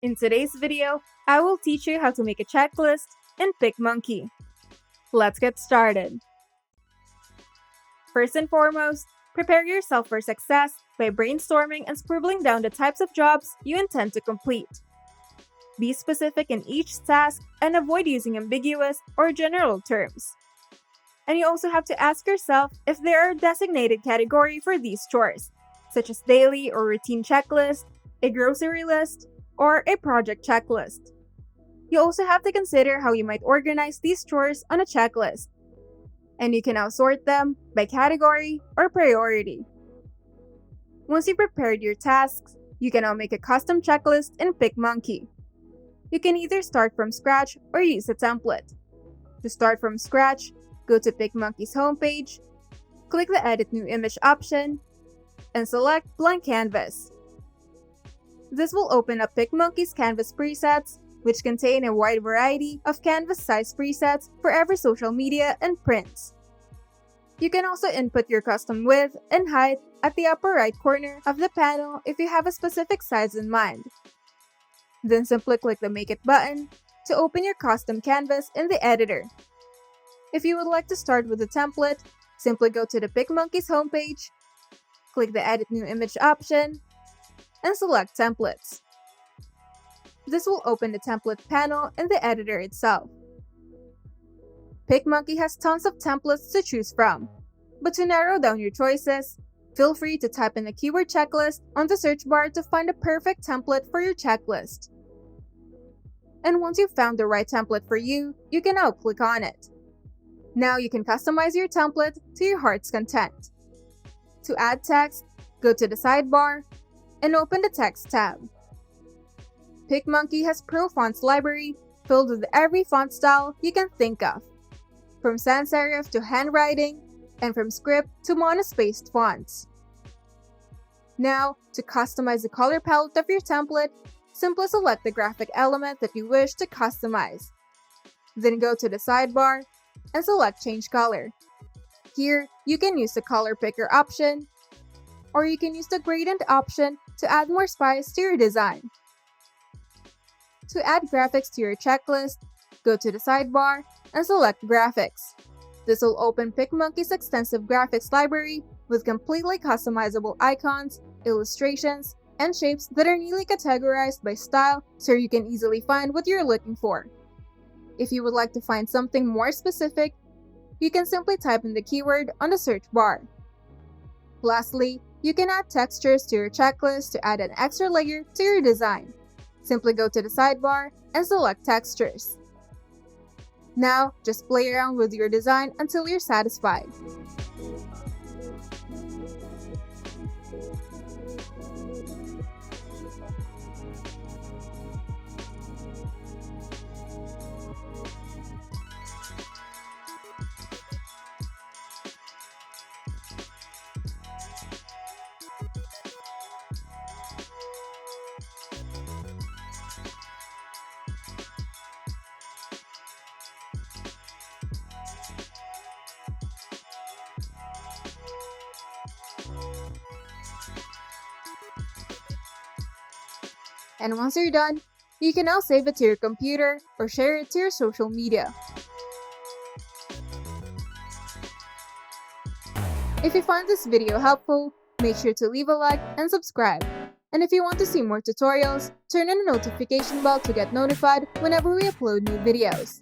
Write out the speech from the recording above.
In today's video, I will teach you how to make a checklist in PicMonkey. Let's get started. First and foremost, prepare yourself for success by brainstorming and scribbling down the types of jobs you intend to complete. Be specific in each task and avoid using ambiguous or general terms. And you also have to ask yourself if there are a designated category for these chores, such as daily or routine checklist, a grocery list, or a project checklist. You also have to consider how you might organize these chores on a checklist, and you can now sort them by category or priority. Once you've prepared your tasks, you can now make a custom checklist in PicMonkey. You can either start from scratch or use a template. To start from scratch, go to PicMonkey's homepage, click the Edit New Image option, and select Blank Canvas. This will open up PicMonkey's Canvas presets, which contain a wide variety of canvas size presets for every social media and prints. You can also input your custom width and height at the upper right corner of the panel if you have a specific size in mind. Then simply click the Make It button to open your custom canvas in the editor. If you would like to start with a template, simply go to the PicMonkey's homepage, click the Edit New Image option, and select Templates. This will open the template panel in the editor itself. PicMonkey has tons of templates to choose from, but to narrow down your choices, feel free to type in the keyword checklist on the search bar to find a perfect template for your checklist. And once you've found the right template for you, you can now click on it. Now you can customize your template to your heart's content. To add text, go to the sidebar and open the Text tab. PicMonkey has Pro Fonts library filled with every font style you can think of, from sans serif to handwriting, and from script to monospaced fonts. Now, to customize the color palette of your template, simply select the graphic element that you wish to customize. Then go to the sidebar and select Change Color. Here, you can use the color picker option, or you can use the gradient option to add more spice to your design. To add graphics to your checklist, go to the sidebar and select Graphics. This will open PicMonkey's extensive graphics library with completely customizable icons, illustrations, and shapes that are neatly categorized by style so you can easily find what you're looking for. If you would like to find something more specific, you can simply type in the keyword on the search bar. Lastly, you can add textures to your checklist to add an extra layer to your design. Simply go to the sidebar and select Textures. Now, just play around with your design until you're satisfied. And once you're done, you can now save it to your computer or share it to your social media. If you found this video helpful, make sure to leave a like and subscribe. And if you want to see more tutorials, turn on the notification bell to get notified whenever we upload new videos.